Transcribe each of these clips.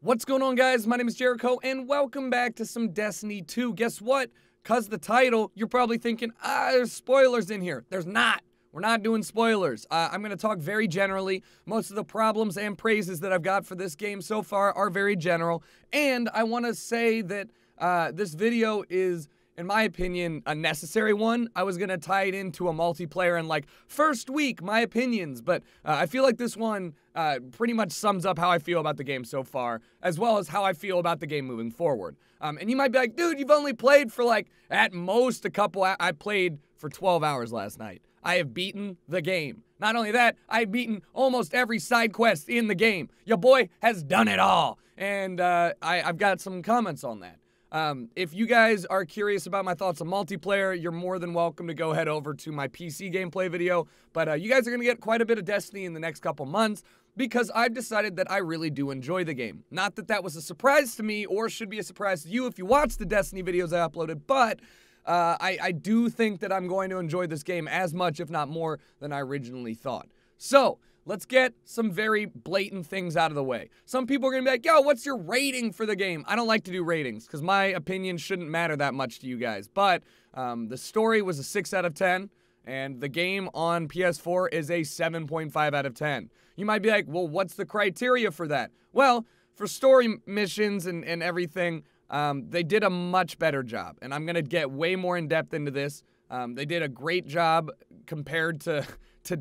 What's going on, guys? My name is Jericho, and welcome back to some Destiny 2. Guess what? Because the title, you're probably thinking, there's spoilers in here. There's not. We're not doing spoilers. I'm going to talk very generally. Most of the problems and praises that I've got for this game so far are very general. And I want to say that this video is, in my opinion, a necessary one. I was going to tie it into a multiplayer and first week, my opinions. But I feel like this one pretty much sums up how I feel about the game so far, as well as how I feel about the game moving forward. And you might be like, dude, you've only played for at most a couple. I played for 12 hours last night. I have beaten the game. Not only that, I've beaten almost every side quest in the game. Your boy has done it all. And I've got some comments on that. If you guys are curious about my thoughts on multiplayer, you're more than welcome to go head over to my PC gameplay video. But you guys are going to get quite a bit of Destiny in the next couple months because I've decided that I really do enjoy the game. Not that that was a surprise to me or should be a surprise to you if you watch the Destiny videos I uploaded, but I do think that I'm going to enjoy this game as much, if not more, than I originally thought. So, let's get some very blatant things out of the way. Some people are going to be like, yo, what's your rating for the game? I don't like to do ratings because my opinion shouldn't matter that much to you guys. But the story was a 6 out of 10, and the game on PS4 is a 7.5 out of 10. You might be like, well, what's the criteria for that? Well, for story missions and everything, they did a much better job. And I'm going to get way more in depth into this. They did a great job compared to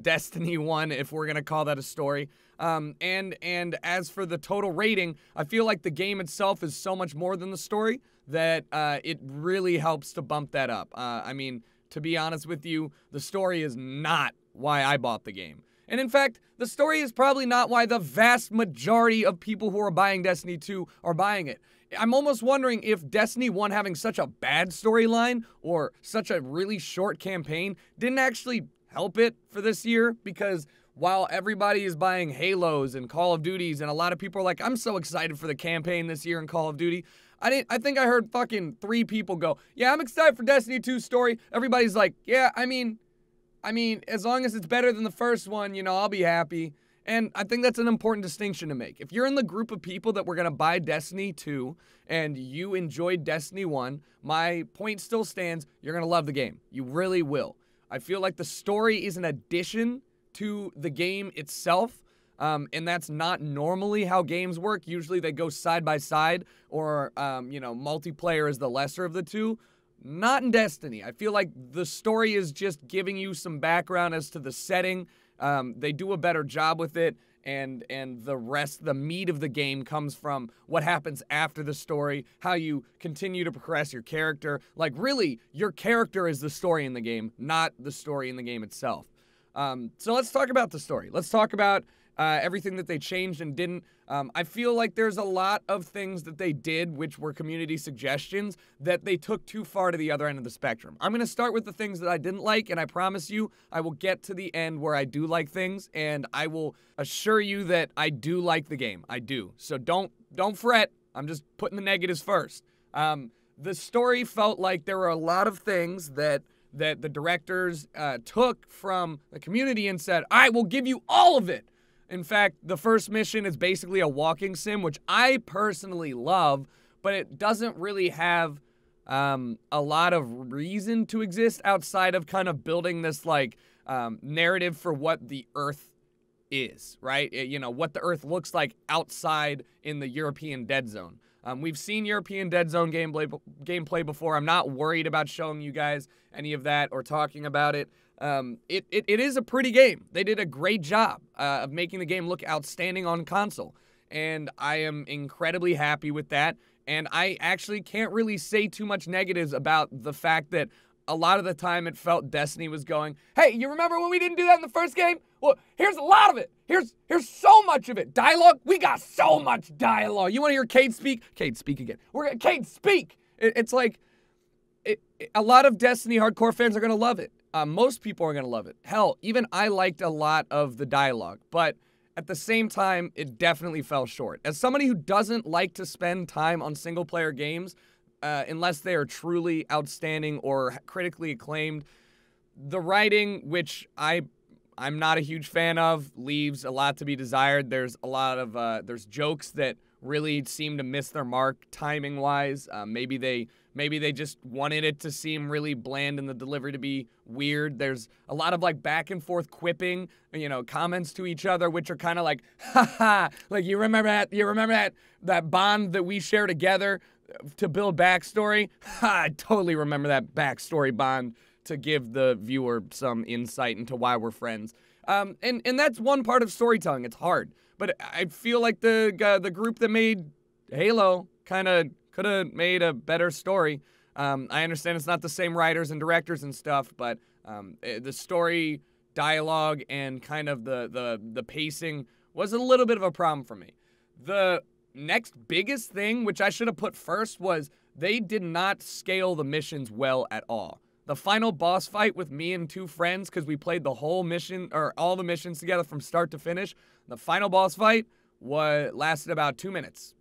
Destiny 1, if we're going to call that a story. And as for the total rating, I feel like the game itself is so much more than the story that it really helps to bump that up. I mean, to be honest with you, the story is not why I bought the game. And in fact, the story is probably not why the vast majority of people who are buying Destiny 2 are buying it. I'm almost wondering if Destiny 1 having such a bad storyline or such a really short campaign didn't actually help it for this year, because while everybody is buying Halos and Call of Duties and a lot of people are like, I'm so excited for the campaign this year in Call of Duty, I think I heard fucking 3 people go, yeah, I'm excited for Destiny 2 story. Everybody's like, yeah, I mean, as long as it's better than the first one, you know, I'll be happy. And I think that's an important distinction to make. If you're in the group of people that were going to buy Destiny 2 and you enjoyed Destiny 1, my point still stands. You're going to love the game. You really will. I feel like the story is an addition to the game itself, and that's not normally how games work. Usually they go side by side, or, you know, multiplayer is the lesser of the two. Not in Destiny. I feel like the story is just giving you some background as to the setting. They do a better job with it, and the rest, the meat of the game comes from what happens after the story, how you continue to progress your character. Like, really, your character is the story in the game, not the story in the game itself. So let's talk about the story. Let's talk about everything that they changed and didn't. I feel like there's a lot of things that they did which were community suggestions that they took too far to the other end of the spectrum. I'm going to start with the things that I didn't like, and I promise you I will get to the end where I do like things, and I will assure you that I do like the game. I do. So don't fret. I'm just putting the negatives first. The story felt like there were a lot of things that the directors took from the community and said, all right, we'll give you all of it. In fact, the first mission is basically a walking sim, which I personally love, but it doesn't really have a lot of reason to exist outside of kind of building this, narrative for what the Earth is, right? You know, what the Earth looks like outside in the European Dead Zone. We've seen European Dead Zone gameplay before. I'm not worried about showing you guys any of that or talking about it. It is a pretty game. They did a great job of making the game look outstanding on console, and I am incredibly happy with that. And I actually can't really say too much negatives about the fact that a lot of the time it felt Destiny was going, hey, you remember when we didn't do that in the first game? Well, here's a lot of it. Here's so much of it. Dialogue? We got so much dialogue. You want to hear Cade speak? Cade, speak again. Cade, speak! It's like, a lot of Destiny hardcore fans are going to love it. Most people are going to love it. Hell, even I liked a lot of the dialogue, but at the same time, it definitely fell short. As somebody who doesn't like to spend time on single-player games, unless they are truly outstanding or critically acclaimed, the writing, which I'm not a huge fan of, leaves a lot to be desired. There's a lot of there's jokes that really seemed to miss their mark timing-wise. Maybe they just wanted it to seem really bland and the delivery to be weird. There's a lot of like back and forth quipping, comments to each other, which are kind of like, haha, like you remember that bond that we share together to build backstory? Ha, I totally remember that backstory bond to give the viewer some insight into why we're friends. And that's one part of storytelling. It's hard, but I feel like the group that made Halo kind of could have made a better story. I understand it's not the same writers and directors and stuff, but the story, dialogue, and kind of the pacing was a little bit of a problem for me. The next biggest thing, which I should have put first, was they did not scale the missions well at all. The final boss fight with me and 2 friends, because we played the whole mission, or all the missions together from start to finish, the final boss fight lasted about 2 minutes.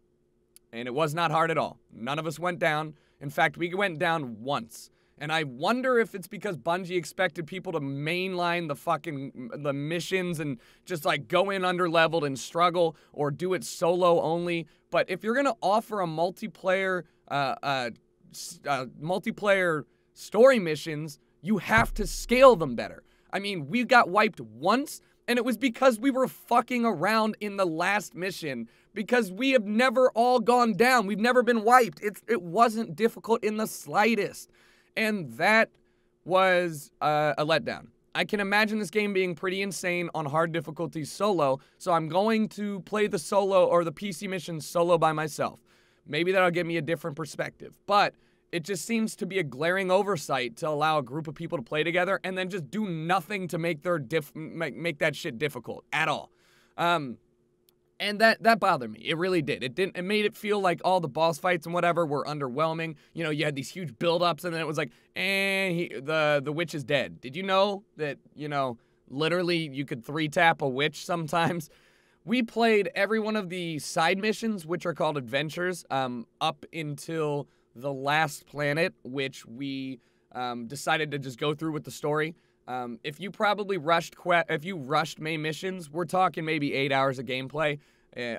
And it was not hard at all. None of us went down. In fact, we went down once. And I wonder if it's because Bungie expected people to mainline the missions and just like go in underleveled and struggle, or do it solo only. But if you're gonna offer a multiplayer story missions, you have to scale them better. I mean, we got wiped once, and it was because we were fucking around in the last mission, because we have never all gone down. We've never been wiped. It wasn't difficult in the slightest. And that was a letdown. I can imagine this game being pretty insane on hard difficulty solo, so I'm going to play the solo or the PC missions solo by myself. Maybe that'll give me a different perspective. But it just seems to be a glaring oversight to allow a group of people to play together and then just do nothing to make make that shit difficult at all. And that bothered me. It really did. It made it feel like all the boss fights and whatever were underwhelming. You had these huge buildups, and then it was like, the witch is dead. Did you know that, literally you could 3-tap a witch sometimes? We played every one of the side missions, which are called adventures, up until the last planet, which we decided to just go through with the story. If you rushed main missions, we're talking maybe 8 hours of gameplay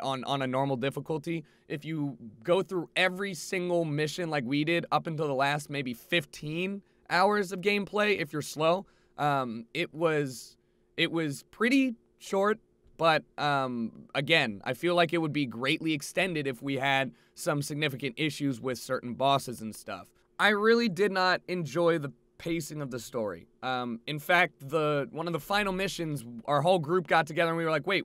on a normal difficulty. If you go through every single mission like we did up until the last maybe 15 hours of gameplay, if you're slow, it was pretty short. But again, I feel like it would be greatly extended if we had some significant issues with certain bosses and stuff. I really did not enjoy the pacing of the story. In fact, one of the final missions, our whole group got together and we were like, wait,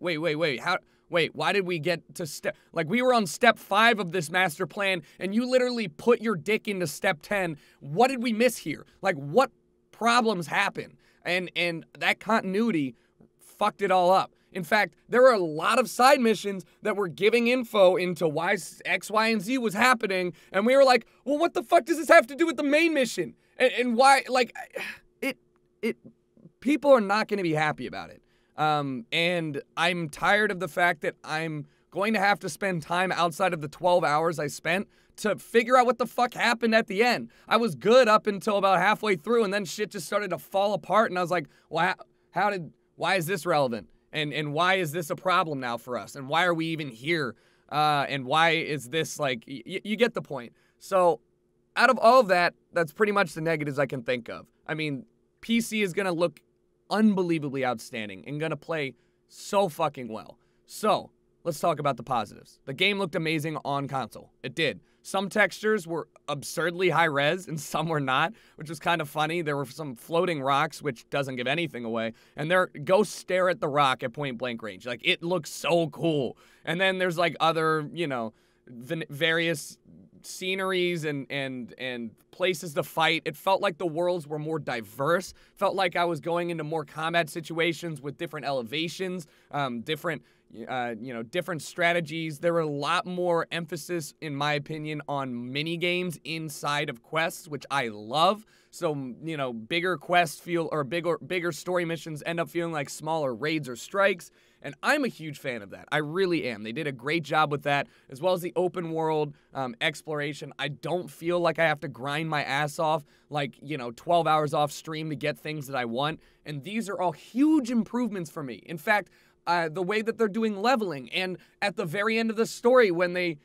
why did we get to we were on step 5 of this master plan and you literally put your dick into step 10. What did we miss here? Like, what problems happened? And that continuity fucked it all up. In fact, there were a lot of side missions that were giving info into why X, Y, and Z was happening, and we were like, well, what the fuck does this have to do with the main mission? And why, people are not going to be happy about it. And I'm tired of the fact that I'm going to have to spend time outside of the 12 hours I spent to figure out what the fuck happened at the end. I was good up until about halfway through, and then shit just started to fall apart, and I was like, well, why is this relevant? And why is this a problem now for us? And why are we even here? And why is this you get the point. So out of all of that, that's pretty much the negatives I can think of. I mean, PC is going to look unbelievably outstanding and going to play so fucking well. So let's talk about the positives. The game looked amazing on console. It did. Some textures were absurdly high res and some were not, which was kind of funny. There were some floating rocks, which doesn't give anything away. And go stare at the rock at point blank range. Like, it looks so cool. And then there's other, various sceneries and places to fight. It felt like the worlds were more diverse. Felt like I was going into more combat situations with different elevations, different strategies. There were a lot more emphasis, in my opinion, on mini games inside of quests, which I love. So, bigger quests bigger story missions end up feeling like smaller raids or strikes. And I'm a huge fan of that. I really am. They did a great job with that, as well as the open world exploration. I don't feel like I have to grind my ass off 12 hours off stream to get things that I want. And these are all huge improvements for me. In fact, the way that they're doing leveling, and at the very end of the story when they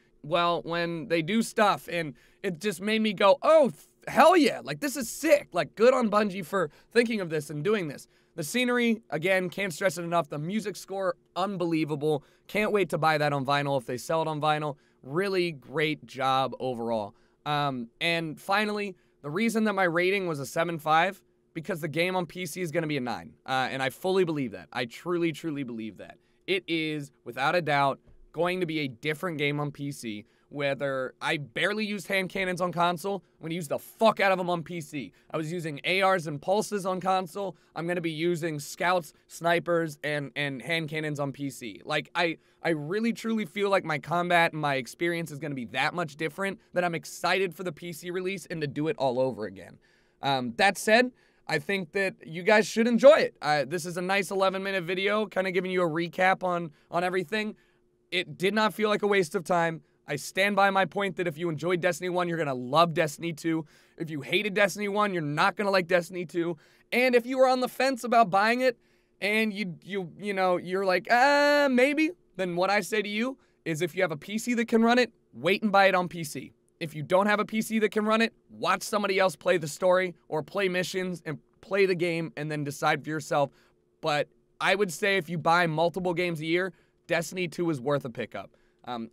do stuff, and it just made me go, oh, hell yeah, like this is sick. Like, good on Bungie for thinking of this and doing this. The scenery, again, can't stress it enough. The music score, unbelievable. Can't wait to buy that on vinyl if they sell it on vinyl. Really great job overall. And finally, the reason that my rating was a 7.5, because the game on PC is going to be a 9. And I fully believe that. I truly, truly believe that. It is, without a doubt, going to be a different game on PC. Whether I barely used hand cannons on console, I'm going to use the fuck out of them on PC. I was using ARs and pulses on console. I'm going to be using scouts, snipers, and hand cannons on PC. Like, I really truly feel like my combat and my experience is going to be that much different that I'm excited for the PC release and to do it all over again. That said, I think that you guys should enjoy it. This is a nice 11-minute video, kind of giving you a recap on everything. It did not feel like a waste of time. I stand by my point that if you enjoyed Destiny 1, you're going to love Destiny 2. If you hated Destiny 1, you're not going to like Destiny 2. And if you were on the fence about buying it and you're like, maybe, then what I say to you is if you have a PC that can run it, wait and buy it on PC. If you don't have a PC that can run it, watch somebody else play the story or play missions and play the game and then decide for yourself. But I would say if you buy multiple games a year, Destiny 2 is worth a pickup.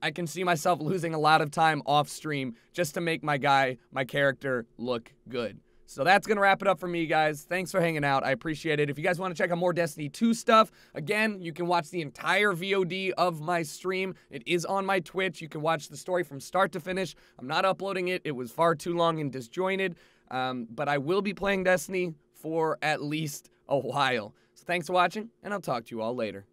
I can see myself losing a lot of time off stream just to make my character look good. So that's going to wrap it up for me, guys. Thanks for hanging out. I appreciate it. If you guys want to check out more Destiny 2 stuff, again, you can watch the entire VOD of my stream. It is on my Twitch. You can watch the story from start to finish. I'm not uploading it. It was far too long and disjointed. But I will be playing Destiny for at least a while. So thanks for watching, and I'll talk to you all later.